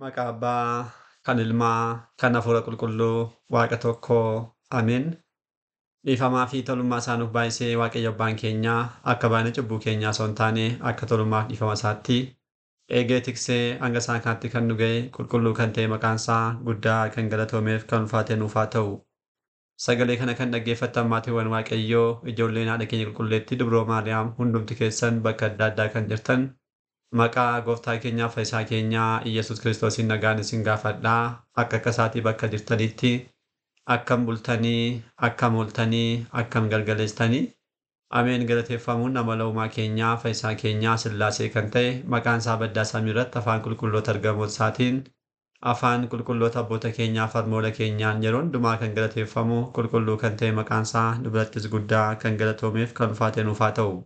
Maqaa Abbaa, kan Ilmaa, kan Hafuura Qulqulluu, Waaqa tokkoo. Ameen. Dhiifamaa fi tolummaa isaa nuuf baay'isee Waaqayyo Abbaan keenyaa akka baay'ina cubbuu keenyaa osoo hin taane akka tolummaa fi dhiifama isaatti eegee tiksee hanga isaan kanatti kan nu ga'e qulqulluu kan ta'e maqaan isaa guddaa kan galatoomeef kan ulfaate nuuf haa ta'u. Sagalee kana kan dhaggeeffattan maatiiwwan Waaqayyoo ijoolleen haadha keenya qulqulleetti Dubroo Maariyaam hundumti keessan bakka adda addaa kan jirtan maqaa gooftaa keenyaa fayyisaa keenyaa Iyyasuus Kiristoosiin nagaan isin gaafadhaa akka isaatii bakka jirtanitti akkam bultanii akkam ooltanii akkam galgaleessitanii ameen galateeffamuun amala uumaa keenyaa fayyisaa keenyaa Sillaasee kan ta'e maqaan isaa baddaa samii irratti afaan qulqulloota argamoota isaatiin afaan qulqulloota abboota keenyaa harmoola keenyaan yeroo hundumaa kan galateeffamu qulqulluu kan ta'e maqaan isaa nu birattis guddaa kan galatoomeef kan ulfaate nuuf haa ta'u.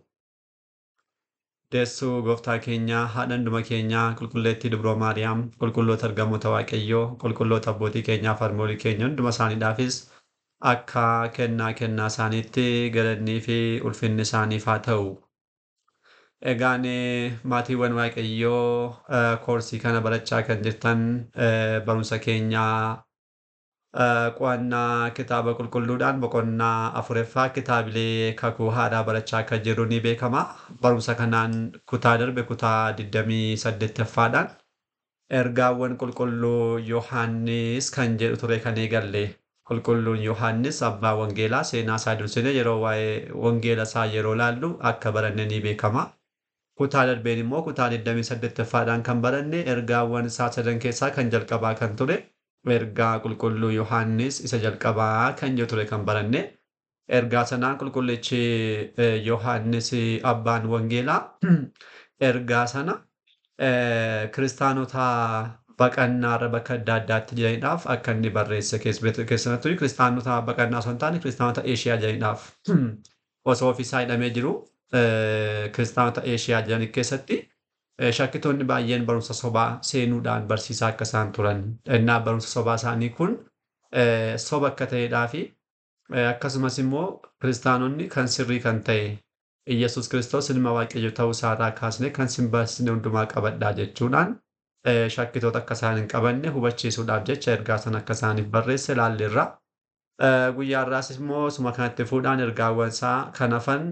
Deessuu gooftaa keenyaa haadha hunduma keenyaa qulqulleettii Dubroo Maariyaam qulqulloota argamoota Waaqayyoo qulqulloota abbootii keenyaa harmoolii keenya hunduma isaaniidhaafis akka kennaa isaaniitti galannii fi ulfinni isaaniif haa ta'u. Egaan maatiiwwan Waaqayyoo koorsii kana barachaa kan jirtan barumsa keenyaa qo'annaa kitaaba qulqulluudhaan boqonnaa afuraffaa kitaabilee kakuu haaraa barachaa akka jirru ni beekama. Barumsa kanaan kutaa darbe kutaa 28ffaadhaan ergaawwan qulqulluu Yohaannis kan jedhu ture kan eegalle. Qulqulluun Yohaannis abbaa wangeelaa seenaa isaa dursine yeroo waa'ee wangeela isaa yeroo laallu akka baranne ni beekama. Kutaa darbeen immoo kutaa 28ffaadhaan kan baranne ergaawwan isaa sadan keessaa kan jalqabaa kan ture. Ergaa qulqulluu Yohaannis isa jalqabaa kan jiru ture kan baranne. Ergaa sanaan qulqullichi Yohaannis abbaan wangeelaa ergaa sana kiristaanota baqannaarra bakka adda addaatti jiraniidhaaf akka inni barreesse keessumattuu kiristaanota baqannaa osoo hin taane kiristaanota Eeshiyaa jiraniidhaaf osoo ofiisaa hidhamee jiru kiristaanota Eeshiyaa jiran keessatti shakkitoonni baay'een barumsa sobaa seenuudhaan barsiisaa akka isaan turan. Innaa barumsa sobaa isaanii kun soba akka ta'eedhaa fi akkasumas immoo kiristaanonni kan sirrii kan ta'e Iyyasuus Kiristoos ilma Waaqayyoo ta'uu isaarraa kaasnee kan sin barsiisne hundumaa qabadhaa jechuudhaan shakkitoota akka isaan hin qabanne hubachiisuudhaaf jecha ergaa sana akka isaaniif barreesse ilaalleerra. Guyyaa irraas immoo suma kanatti fuudhaan ergaawwan isaa kan hafan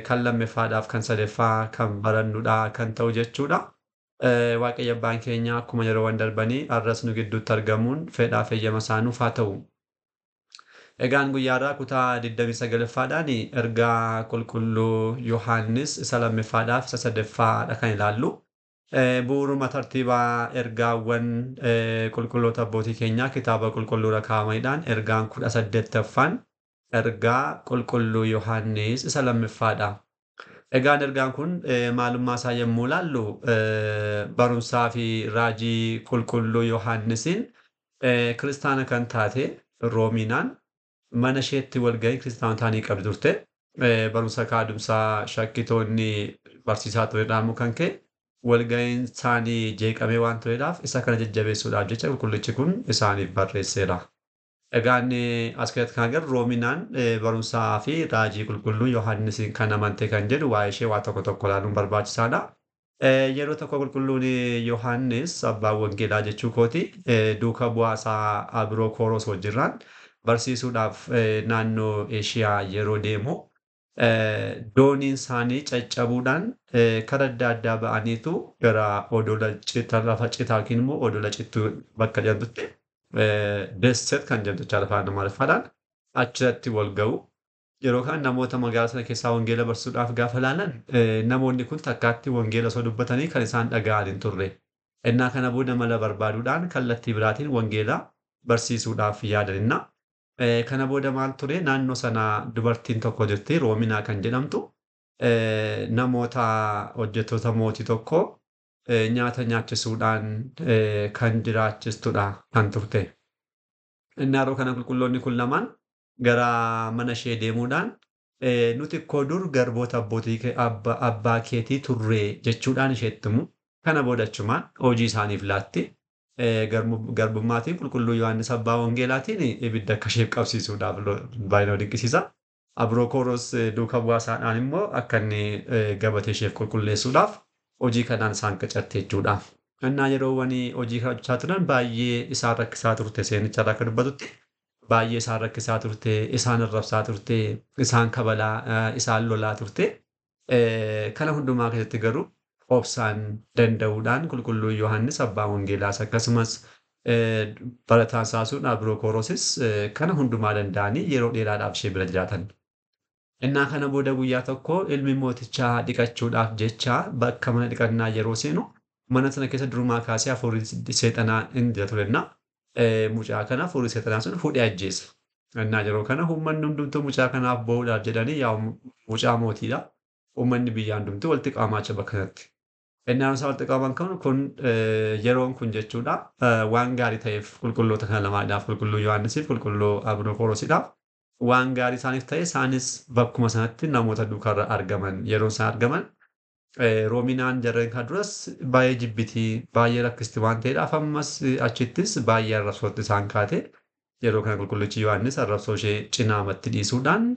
kan lammaffaadhaaf kan sadaffaa kan barannudha kan ta'u jechuudha. Waaqayyo abbaan keenya akkuma yeroowwan darbanii har'as nu gidduutti argamuun fedhaa fi eeyyama isaa nuuf haa ta'u. Egaan guyyaa irraa kutaa 29ffaadhaan ergaa qulqulluu Yohaannis isa lammaffaadhaaf isa sadaffaadha kan ilaallu. Bu'uuruma tartiibaa ergaawwan qulqulloota abbootii keenyaa kitaaba qulqulluura kaa'amaniidhaan ergaan 18ffaan ergaa qulqulluu Yohaannis isa lammaffaadha. Egaan ergaan kun maalummaa isaa yommuu ilaallu barumsaa fi raajii qulqulluu Yohaannisiin kiristaana kan taate Roominaan mana isheetti walgahii kiristaanotaa ni qabdi turte. Barumsa kaadumsaa shakkitoonni barsiisaa turedhaan kan ka'e. Walga'iin isaanii jeeqamee waan turedhaaf isa kana jajjabeessuudhaaf jecha qulqullichi kun isaaniif barreesseera. Egaan as keessatti kan agarru Roominaan barumsaa fi raajii qulqulluu Yohaannisiin kan amante kan jedhu waa'ee ishee waa tokko ilaaluun barbaachisaadha. Yeroo tokko qulqulluun Yohaannis abbaan wangeelaa jechuu kooti duuka bu'aa isaa Abirokooros wajjirraan barsiisuudhaaf naannoo Eeshiyaa yeroo deemu dooniin isaanii caccabuudhaan karaa adda addaa ba'aniitu gara odola citaa lafa citaa yookiin immoo odola cittuu bakka jedhamtutti Desset kan jedhamtu afaan Amaariffaadhaan achirratti wal ga'u. Yeroo kaan namoota magaalaa sana keessaa wangeela barsiisuudhaaf gaafa ilaalan namoonni kun takkaatti wangeela osoo dubbatanii kan isaan dhaga'an hin turre. Innaa kana booda mala barbaaduudhaan kallattii biraatiin wangeela barsiisuudhaaf yaadanna. Kana booda maal ture naannoo sana dubartiin tokko jirti Roominaa kan jedhamtu namoota hojjettoota mootii tokko nyaata nyaachisuudhaan kan jiraachistudha kan turte. Inni yeroo kana qulqulloonni kun lamaan gara mana ishee deemuudhaan nuti ikkoo dur garboota abbaa keetii turre jechuudhaan isheetti himu. Kana booda achumaan hojii isaaniif laatti. Garbummaatiin qulqulluu Yohaannis abbaa wangeelaatiin ibidda akka isheef qabsiisuudhaaf baay'ee dinqisiisa. Abirokooros duuka bu'aa isaadhaan immoo akka inni gabatee isheef qulqulleessuudhaaf hojii kanaan isaan qacatte jechuudha. Innaa yeroowwan hojii kana hojjechaa turan baay'ee isaan rakkisaa turte seenicharraa akka dubbatutti baay'ee isaan rakkisaa turte, isaan arrabsaa turte, isaan kabalaa, isaan lolaa turte. Kana hundumaa keessatti garuu obsaan danda'uudhaan qulqulluu Yohaannis abbaa wangeelaas akkasumas barataan saasuun Abirokoroosis kana hundumaa danda'anii yeroo dheeraadhaaf ishee bira jiraatan. Innaa kana booda guyyaa tokko ilmi mootichaa dhiqachuudhaaf jecha bakka mana dhiqannaa yeroo seenu mana sana keessa durumaa kaasee hafuurri seexanaa hin jira turenna. Mucaa kana hafuurri seexanaa sun fuudhee ajjeese. Innaa yeroo kana uummanni hundumtuu mucaa kanaaf boo'uudhaaf jedhanii yaa mucaa mootiidha. Uummanni biyyaa hundumtuu walitti qabamaa jira bakka kanatti. Innaan isaa walitti qabaman kun yeroon kun jechuudha waan gaarii ta'eef qulqulloota kana lamaadhaaf qulqulluu Yohaannisiif qulqulluu Abirokorosiidhaaf waan gaarii isaaniif ta'e isaanis bakkuma sanatti namoota duukarra argaman yeroo isaan argaman roominaan jarreen kan duras baay'ee jibbitii baay'ee rakkisti waan ta'eedhaaf ammas achittis baay'ee arrabsootti isaan kaate yeroo kana qulqullichi Yohaannis arrabsoo ishee cinaamatti dhiisuudhaan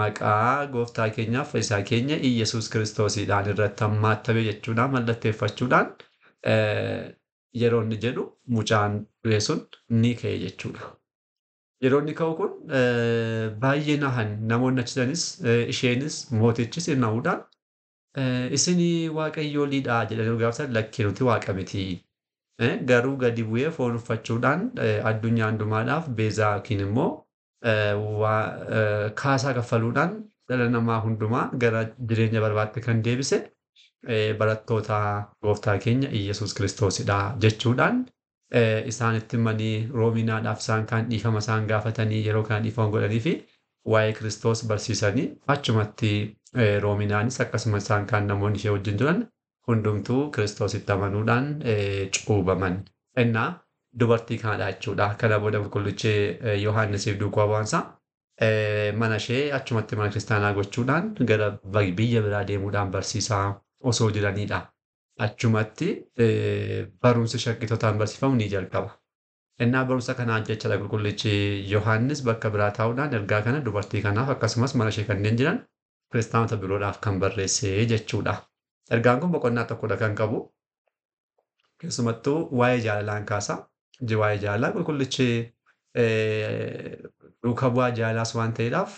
maqaa gooftaa keenyaaf fayyisaa keenya Iyyasuus Kiristoosiidhaan irratti hammaattame jechuudhaan mallatteeffachuudhaan yeroo inni jedhu mucaan du'e sun ni ka'e jechuudha. Yeroo inni ka'u kun baay'ee nahan namoonni achi jiranis isheenis mootichis nahuudhaan isin waaqayyooliidha jedhanii gaafatan lakkii nuti waaqa miti. Garuu gadi bu'ee foon uffachuudhaan addunyaa hundumaadhaaf beezaa yookiin immoo kaasaa kaffaluudhaan dhala namaa hundumaa gara jireenya barbaatti kan deebise barattoota gooftaa keenya Iyyasuus Kiristoosidha jechuudhaan isaanitti himanii roominaadhaaf isaan kaan dhiifama isaan gaafatanii yeroo kana dhiifama godhanii fi waa'ee Kiristoos barsiisanii achumatti roominaanis akkasumas isaan kaan namoonni ishee wajjin turan hundumtuu Kiristoositti amanuudhaan cuubaman. Innaa dubartii kanadha jechuudha. Kana booda qulqullichi Yohaannisiif duukaa bu'aansaa mana ishee achumatti mana kiristaanaa gochuudhaan gara biyya biraa deemuudhaan barsiisaa osoo jiranidha. Achumatti barumsi shakkitootaan barsiifamu ni jalqaba. Innaa barumsa kanaan jecha qulqullichi Yohaannis bakka biraa taa'uudhaan ergaa kana dubartii kanaaf akkasumas mana ishee kanneen jiran kiristaanota biroodhaaf kan barreesse jechuudha. Ergaan kun boqonnaa tokkodha kan qabu. Keessumattuu waa'ee jaalalaan kaasa. Waa'ee jaalalaa qulqullichi duukaa bu'aa jaalalaas waan ta'eedhaaf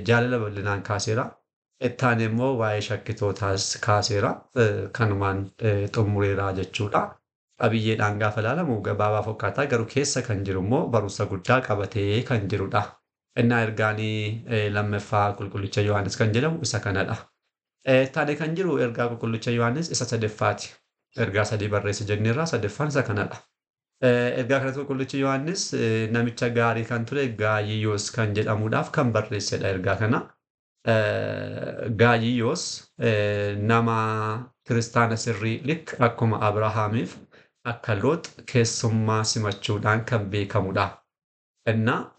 jaalala bal'inaan kaaseera. Ittaan immoo waa'ee shakkitootaas kaaseera. Kanumaan xumureera jechuudha. Qabiyyeedhaan gaafa ilaalamu gabaabaa fakkaataa garuu keessa kan jiru immoo barumsa guddaa qabatee kan jirudha. Innaa ergaanii lammaffaa qulqullicha Yohaannis kan jedhamu isa kanadha. Taanee kan jiru ergaa qulqullicha Yohaannis isa sadaffaati. Ergaa sadii barreesse jenneerraa sadaffaan isa kanadha. Ergaa kanatti qulqullichi Yohaannis namicha gaarii kan ture Gaayiyyoos kan jedhamuudhaaf kan barreessedha ergaa kana. Gaayiyyoos nama kiristaana sirrii akkuma Abrahaamiif akka Loox keessummaa simachuudhaan kan beekamudha. Innaa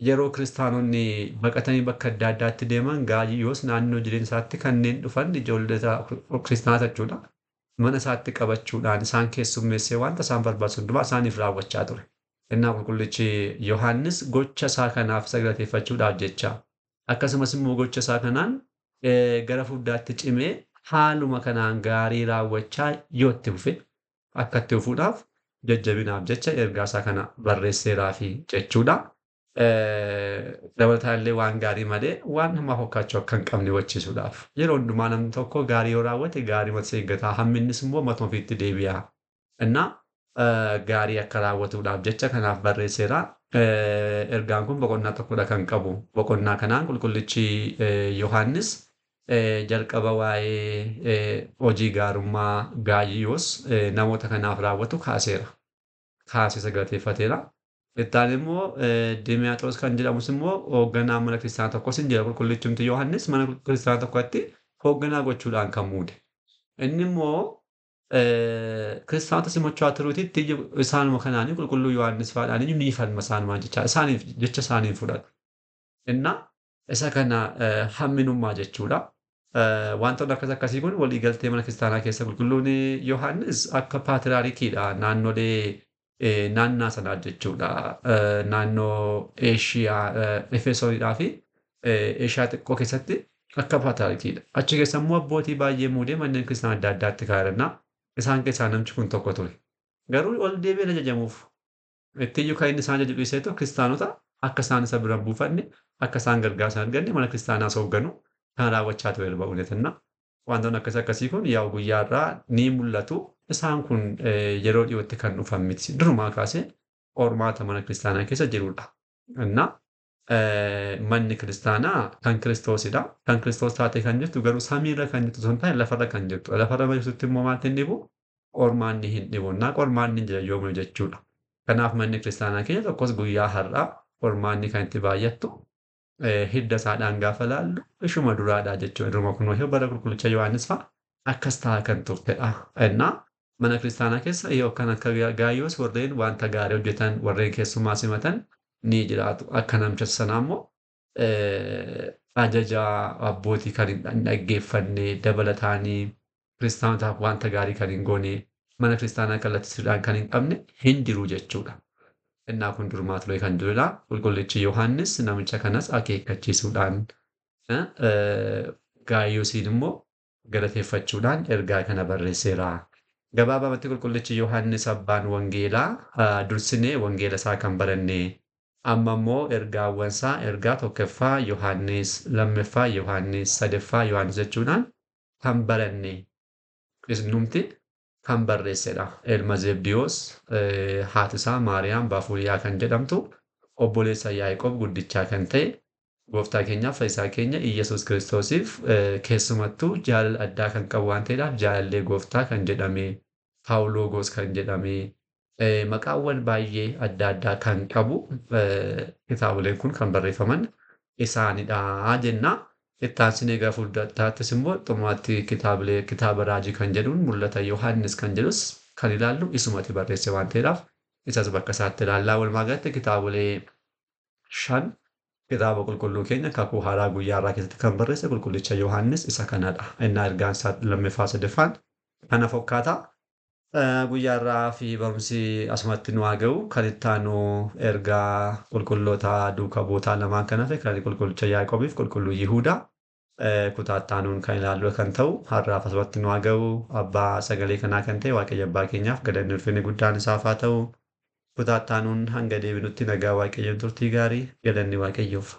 yeroo kiristaanonni baqatanii bakka adda addaatti deeman Gaayiyyoos naannoo jireenya isaatti kanneen dhufan ijoollota kiristaanaa jechuudha. Mana isaatti qabachuudhaan isaan keessummeessee wanta isaan barbaachisu hundumaa isaaniif raawwachaa ture. Innaa qulqullichi Yohaannis gocha isaa kanaaf isa galateeffachuudhaaf jecha akkasumas immoo gocha isaa kanaan gara fuulduraatti cimee haaluma kanaan gaarii raawwachaa yoo itti fufe akka itti fufuudhaaf jajjabinaaf jecha ergaa isaa kana barreesseeraafi jechuudha. Dabalataan illee waan gaarii malee waan hamaa fakkaachuu akka hin qabne hubachiisuudhaaf. Yeroo hundumaa namni tokko gaarii yoo raawwate gaarii mata eeggataa hamminnis immoo matuma ofiitti deebi'a. Innaa gaarii akka raawwatuudhaaf jecha kanaaf barreesseera. Ergaan kun boqonnaa tokkodha kan qabu. Boqonnaa kanaan qulqullichi Yohaannis jalqaba waa'ee hojii gaarummaa Gaayiyyoos namoota kanaaf raawwatu kaaseera. Kaasee galateeffateera. Ittaan immoo Dimiyaaxoos kan jedhamus immoo hoogganaa mana kiristaanaa tokkos hin jira qulqullichumti Yohaannis mana kiristaanaa tokkotti hoogganaa gochuudhaan kan muude. Inni immoo kiristaanota simachaa turuutitti isaanuma kanaanii qulqulluu Yohaannis faadhaan ni falma isaanumaan jecha isaanii fudhatu. Innaa isa kana hamminummaa jechuudha. Wantoonni akkas akkasii kun waliigaltee mana kiristaanaa keessa qulqulluun Yohaannis akka paatiraarikiidha naannolee naannaa sanaa jechuudha. Naannoo Eeshiyaa, Efesoonidhaa fi Eeshiyaa xiqqoo keessatti akka paatiraarikiidha. Achi keessa immoo abbootii baay'ee muudee manneen kiristaanaa adda addaatti kaa'eera. Isaan keessaa namichi kun tokko ture. Garuu ol deebi'ee ajajamuuf ittiyyuu kan inni isaan ajaju dhiiseetu kiristaanota akka isaan isa bira hin buufanne, akka isaan gargaarsa hin arganne mana kiristaanaas hoogganu kan raawwachaa ture ba'uunetinna. Wantoonni akkasii akkasii kun yaa'u guyyaa irraa ni mul'atu. Isaan kun yeroo dhiyootti kan dhufan miti. Durumaa kaasee hormaata mana kiristaanaa keessa jirudha. Innaa manni kiristaanaa kan kiristoosidha. Kan kiristoos taatee kan jirtu garuu samiirra kan jirtu osoo hin taane lafarra kan jirtu. Lafarra jirtutti immoo maaltu hin dhibu? Ormaanni hin dhibu. Innaa ormaanni hin jira yoomuu jechuudha. Kanaaf manni kiristaanaa keenya tokkos guyyaa har'aa ormaanni kan itti baay'attu hidda isaadhaan gaafa laallu ishuma duraadhaa jechuudha. Duruma kunoo yoo bara qulqullicha Yohaannis fa'a akkas ta'a kan turtedha. Innaa mana kiristaanaa keessa yookaan akka Gaayoos warreen wanta gaarii hojjetan warreen keessummaa simatan ni jiraatu. Akka namicha sanaa immoo ajaja abbootii kan hin dhaggeeffanne dabalataanii kiristaanotaaf wanta gaarii kan hin goone mana kiristaanaa kallattiidhaan kan hin qabne hin jiru jechuudha. Innaa kun durumaa ture kan jirudha. Qulqullichi Yohaannis namicha kanas akeekkachiisuudhaan Gaayoosiin immoo galateeffachuudhaan ergaa kana barreesseera. Gabaabumatti qulqullichi Yohaannis abbaan wangeelaa dursinee wangeela isaa kan baranne amma immoo ergaawwan isaa ergaa tokkoffaa Yohaannis lammaffaa Yohaannis sadaffaa Yohaannis jechuudhaan kan baranne isnumti kan barreessedha. Ilma Zebdiyoos haati isaa Maariyaam Baafuuriyaa kan jedhamtu obboleessa Yaaqoob guddichaa kan ta'e gooftaa keenyaaf fayyisaa keenya Iyyasuus Kiristoosiif keessumattuu jaalala addaa kan qabu waan ta'eedhaaf jaalallee gooftaa kan jedhame Paawuloogos kan jedhame maqaawwan baay'ee adda addaa kan qabu kitaaboleen kun kan barreeffaman isaanidha jenna. Itti aansinee gara fuulduraattis immoo xumuraatti kitaaba raajii kan jedhuun mul'ata Yohaannis kan jedhus kan ilaallu isumatti barreesse waan ta'eedhaaf isas bakka isaatti ilaallaa. Walumaa galatti kitaabolee 5 kitaaba qulqulluu keenya kakuu haaraa guyyaa irraa keessatti kan barreesse qulqullicha Yohaannis isa kanadha. Innaa ergaan isaa lammaffaa sadaffaan kana fakkaata. Guyyaa irraa fi barumsi asumatti nu haa ga'u. Kan itti aanu ergaa qulqulloota duukaa buutaa lamaan kan hafe kan qulqullicha Yaaqoobiif qulqulluu Yihuudaa kutaa itti aanuun kan ilaallu kan ta'u har'aaf asumatti nu haa ga'u. Abbaa sagalee kanaa kan ta'e Waaqayyo abbaa keenyaaf galanni ulfinni guddaan isaaf haa ta'u. Kutaa itti aanuun hanga deebinutti nagaa Waaqayyoon turtii gaarii galanni Waaqayyoof.